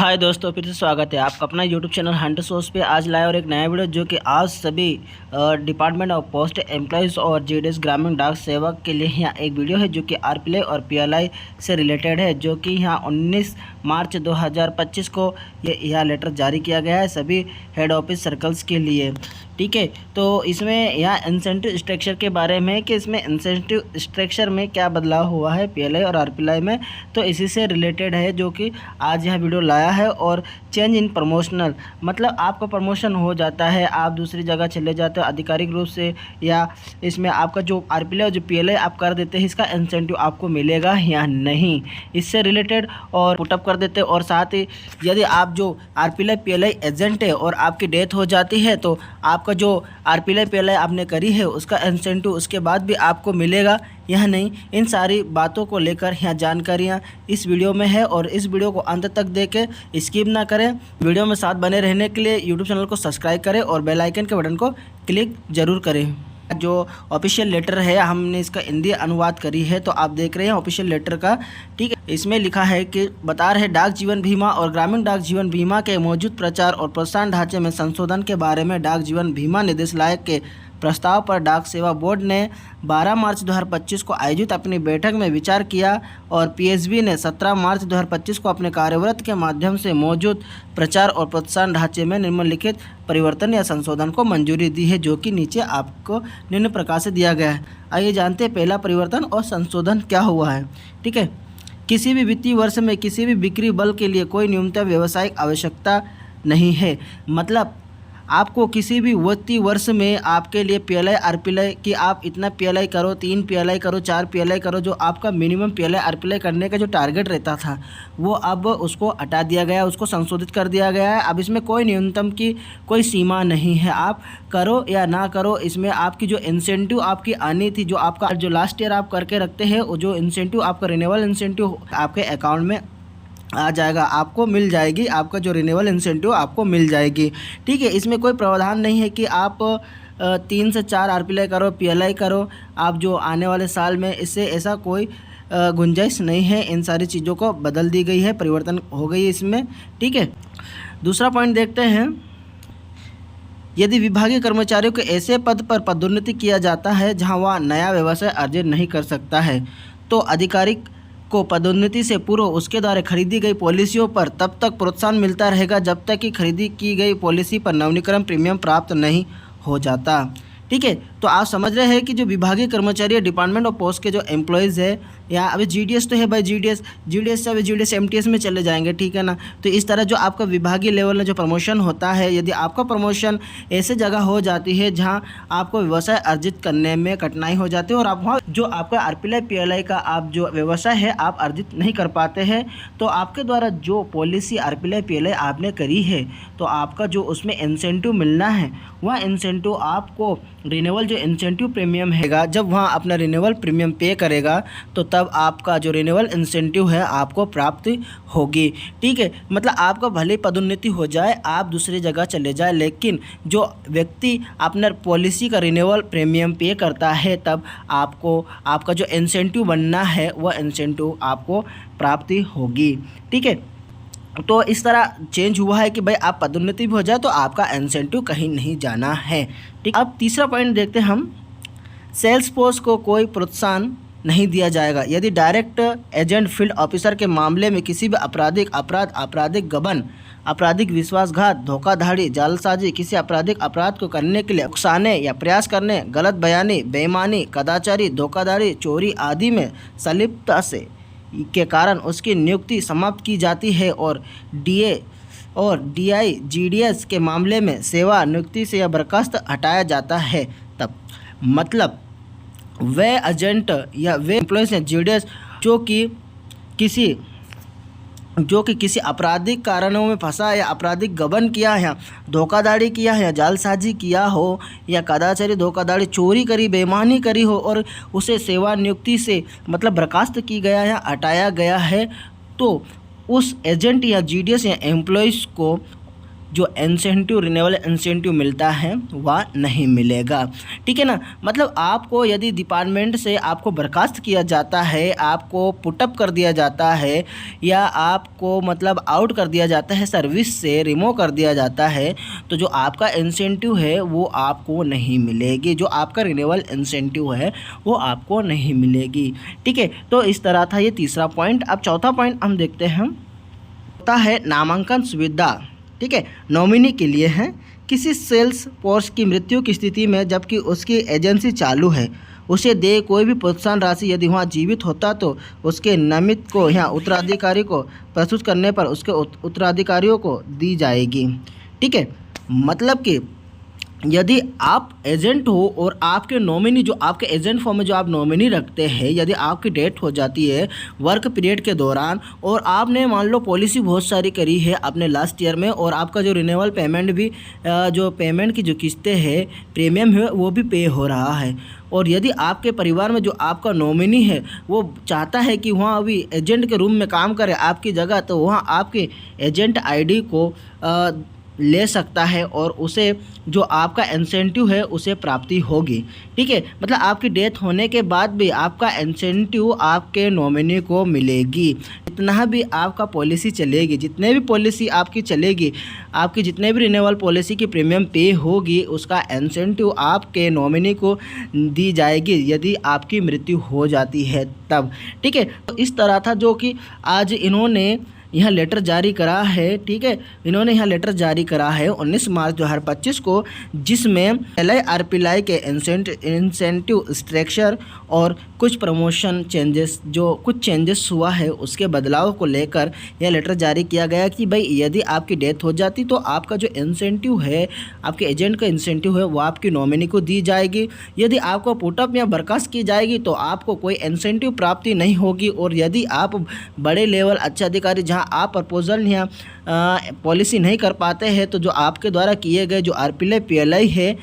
हाय दोस्तों, फिर से स्वागत है आपका अपना यूट्यूब चैनल हंटर सोर्स पे। आज लाए और एक नया वीडियो जो कि आज सभी डिपार्टमेंट ऑफ पोस्ट एम्प्लॉयज़ और जीडीएस ग्रामीण डाक सेवक के लिए यहाँ एक वीडियो है जो कि आरपीएल और पीएलआई से रिलेटेड है, जो कि यहाँ 19 मार्च 2025 को यह लेटर जारी किया गया है सभी हेड ऑफिस सर्कल्स के लिए। ठीक है, तो इसमें यहाँ इंसेंटिव स्ट्रक्चर के बारे में कि इसमें इंसेंटिव स्ट्रक्चर में क्या बदलाव हुआ है पीएलआई और आरपीएल में, तो इसी से रिलेटेड है जो कि आज यह वीडियो लाया है। और चेंज इन प्रमोशनल मतलब आपका प्रमोशन हो जाता है, आप दूसरी जगह चले जाते हो आधिकारिक रूप से, या इसमें आपका जो आरपीएल और जो पीएलआई आप कर देते हैं इसका इंसेंटिव आपको मिलेगा या नहीं, इससे रिलेटेड और पुटअप कर देते हैं। और साथ ही यदि आप जो आरपीएल पीएलआई एजेंट है और आपकी डेथ हो जाती है तो आपका जो आरपीएल पीएलआई आपने करी है उसका इंसेंटिव उसके बाद भी आपको मिलेगा या नहीं, इन सारी बातों को लेकर यहाँ जानकारियाँ इस वीडियो में है। और इस वीडियो को अंत तक देखें, स्किप ना करें। वीडियो में साथ बने रहने के लिए यूट्यूब चैनल को सब्सक्राइब करें और बेल आइकन के बटन को क्लिक जरूर करें। जो ऑफिशियल लेटर है हमने इसका हिंदी अनुवाद करी है, तो आप देख रहे हैं ऑफिशियल लेटर का। ठीक है, इसमें लिखा है कि बता रहे डाक जीवन बीमा और ग्रामीण डाक जीवन बीमा के मौजूद प्रचार और प्रोत्साहन ढांचे में संशोधन के बारे में डाक जीवन बीमा निदेशालय के प्रस्ताव पर डाक सेवा बोर्ड ने 12 मार्च 2025 को आयोजित अपनी बैठक में विचार किया और पीएसबी ने 17 मार्च 2025 को अपने कार्यव्रत के माध्यम से मौजूद प्रचार और प्रोत्साहन ढांचे में निम्नलिखित परिवर्तन या संशोधन को मंजूरी दी है, जो कि नीचे आपको निम्न प्रकार से दिया गया है। आइए जानते हैं पहला परिवर्तन और संशोधन क्या हुआ है। ठीक है, किसी भी वित्तीय वर्ष में किसी भी बिक्री बल के लिए कोई न्यूनतम व्यावसायिक आवश्यकता नहीं है। मतलब आपको किसी भी वित्तीय वर्ष में आपके लिए पीएलआई आरपीएल कि आप इतना पीएलआई करो, 3 पीएलआई करो, 4 पीएलआई करो, जो आपका मिनिमम पीएलआई आरपीएल करने का जो टारगेट रहता था वो अब उसको हटा दिया गया, उसको संशोधित कर दिया गया है। अब इसमें कोई न्यूनतम की कोई सीमा नहीं है, आप करो या ना करो। इसमें आपकी जो इंसेंटिव आपकी आनी थी, जो आपका जो लास्ट ईयर आप करके रखते हैं, वो जो इंसेंटिव आपका रिन्यूअल इंसेंटिव आपके अकाउंट में आ जाएगा, आपको मिल जाएगी, आपका जो रिन्यूअल इंसेंटिव आपको मिल जाएगी। ठीक है, इसमें कोई प्रावधान नहीं है कि आप 3 से 4 आरपीएल करो, पीएलआई करो आप जो आने वाले साल में, इससे ऐसा कोई गुंजाइश नहीं है। इन सारी चीज़ों को बदल दी गई है, परिवर्तन हो गई है इसमें। ठीक है, दूसरा पॉइंट देखते हैं। यदि विभागीय कर्मचारियों को ऐसे पद पर पदोन्नति किया जाता है जहां वह नया व्यवसाय अर्जित नहीं कर सकता है, तो आधिकारिक को पदोन्नति से पूर्व उसके द्वारा खरीदी गई पॉलिसियों पर तब तक प्रोत्साहन मिलता रहेगा जब तक कि खरीदी की गई पॉलिसी पर नवीनीकरण प्रीमियम प्राप्त नहीं हो जाता। ठीक है, तो आप समझ रहे हैं कि जो विभागीय कर्मचारी डिपार्टमेंट ऑफ पोस्ट के जो एम्प्लॉयज़ है, या अभी जीडीएस तो है भाई, जीडीएस से अभी जीडीएस एमटीएस में चले जाएंगे। ठीक है ना, तो इस तरह जो आपका विभागीय लेवल में जो प्रमोशन होता है, यदि आपका प्रमोशन ऐसे जगह हो जाती है जहां आपको व्यवसाय अर्जित करने में कठिनाई हो जाती है और आप वहाँ जो आपका आरपीएल पीएलआई का आप जो व्यवसाय है आप अर्जित नहीं कर पाते हैं, तो आपके द्वारा जो पॉलिसी आरपीएल पीएलआई आपने करी है, तो आपका जो उसमें इंसेंटिव मिलना है वह इंसेंटिव आपको रिन्यूअल जो इंसेंटिव प्रीमियम हैगा, जब वहाँ अपना रिन्यूअल प्रीमियम पे करेगा तो तब आपका जो रिन्यूअल इंसेंटिव है आपको प्राप्त होगी। ठीक है, मतलब आपका भले पदोन्नति हो जाए, आप दूसरी जगह चले जाए, लेकिन जो व्यक्ति अपना पॉलिसी का रिन्यूअल प्रीमियम पे करता है तब आपको आपका जो इंसेंटिव बनना है वह इंसेंटिव आपको प्राप्ति होगी। ठीक है, तो इस तरह चेंज हुआ है कि भाई आप पदोन्नति भी हो जाए तो आपका इंसेंटिव कहीं नहीं जाना है। ठीक, अब तीसरा पॉइंट देखते हैं हम। सेल्स फोर्स को कोई प्रोत्साहन नहीं दिया जाएगा यदि डायरेक्ट एजेंट फील्ड ऑफिसर के मामले में किसी भी आपराधिक अपराध, आपराधिक गबन, आपराधिक विश्वासघात, धोखाधड़ी, जालसाजी, किसी आपराधिक अपराध को करने के लिए उकसाने या प्रयास करने, गलत बयानी, बेईमानी, कदाचारी, धोखाधड़ी, चोरी आदि में संलिप्तता से के कारण उसकी नियुक्ति समाप्त की जाती है। और डीए और डीआई जीडीएस के मामले में सेवा नियुक्ति से या बर्खास्त हटाया जाता है। तब मतलब वे एजेंट या वे एम्प्लॉयज़ हैं जीडीएस जो कि किसी आपराधिक कारणों में फंसा या आपराधिक गबन किया है, धोखाधड़ी किया है, या जालसाजी किया हो, या कदाचारी, धोखाधड़ी, चोरी करी, बेईमानी करी हो और उसे सेवा नियुक्ति से मतलब बर्खास्त की गया या हटाया गया है, तो उस एजेंट या जीडीएस या एम्प्लॉयज़ को जो इंसेंटिव रिन्यूएबल इंसेंटिव मिलता है वह नहीं मिलेगा। ठीक है ना। मतलब आपको यदि डिपार्टमेंट से आपको बर्खास्त किया जाता है, आपको पुटअप कर दिया जाता है या आपको मतलब आउट कर दिया जाता है, सर्विस से रिमूव कर दिया जाता है, तो जो आपका इंसेंटिव है वो आपको नहीं मिलेगी, जो आपका रिन्यूएबल इंसेंटिव है वो आपको नहीं मिलेगी। ठीक है, तो इस तरह था ये तीसरा पॉइंट। अब चौथा पॉइंट हम देखते हैं, होता है नामांकन सुविधा। ठीक है, नॉमिनी के लिए है। किसी सेल्स फोर्स की मृत्यु की स्थिति में जबकि उसकी एजेंसी चालू है, उसे दे कोई भी प्रोत्साहन राशि यदि वहाँ जीवित होता तो उसके नामित को या उत्तराधिकारी को प्रस्तुत करने पर उसके उत्तराधिकारियों को दी जाएगी। ठीक है, मतलब कि यदि आप एजेंट हो और आपके नॉमिनी, जो आपके एजेंट फॉर्म में जो आप नॉमिनी रखते हैं, यदि आपकी डेथ हो जाती है वर्क पीरियड के दौरान और आपने मान लो पॉलिसी बहुत सारी करी है अपने लास्ट ईयर में और आपका जो रिन्यूअल पेमेंट भी जो पेमेंट की जो किस्तें हैं, प्रीमियम है, वो भी पे हो रहा है, और यदि आपके परिवार में जो आपका नॉमिनी है वो चाहता है कि वहाँ अभी एजेंट के रूम में काम करे आपकी जगह, तो वहाँ आपके एजेंट आईडी को ले सकता है और उसे जो आपका इंसेंटिव है उसे प्राप्ति होगी। ठीक है, मतलब आपकी डेथ होने के बाद भी आपका इंसेंटिव आपके नॉमिनी को मिलेगी। जितना भी आपका पॉलिसी चलेगी, जितने भी पॉलिसी आपकी चलेगी, आपकी जितने भी रिन्यूअल पॉलिसी की प्रीमियम पे होगी, उसका इंसेंटिव आपके नॉमिनी को दी जाएगी यदि आपकी मृत्यु हो जाती है तब। ठीक है, तो इस तरह था जो कि आज इन्होंने यहाँ लेटर जारी करा है। ठीक है, इन्होंने यहाँ लेटर जारी करा है 19 मार्च 2025 को, जिसमें LIRPLI के इंसेंटिव स्ट्रक्चर और कुछ प्रमोशन चेंजेस, जो कुछ चेंजेस हुआ है उसके बदलाव को लेकर यह लेटर जारी किया गया कि भाई यदि आपकी डेथ हो जाती तो आपका जो इंसेंटिव है, आपके एजेंट का इंसेंटिव है वो आपकी नॉमिनी को दी जाएगी। यदि आपको पुटअप या बर्खास्त की जाएगी तो आपको कोई इंसेंटिव प्राप्ति नहीं होगी, और यदि आप बड़े लेवल अच्छे अधिकारी जहाँ आप प्रपोजल या पॉलिसी नहीं कर पाते हैं तो जो आपके द्वारा किए गए जो RPLI PLI है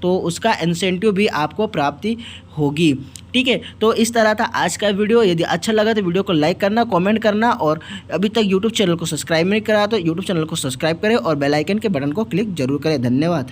तो उसका इंसेंटिव भी आपको प्राप्ति होगी। ठीक है, तो इस तरह था आज का वीडियो। यदि अच्छा लगा तो वीडियो को लाइक करना, कमेंट करना, और अभी तक यूट्यूब चैनल को सब्सक्राइब नहीं करा तो यूट्यूब चैनल को सब्सक्राइब करें और बेल आइकन के बटन को क्लिक जरूर करें। धन्यवाद।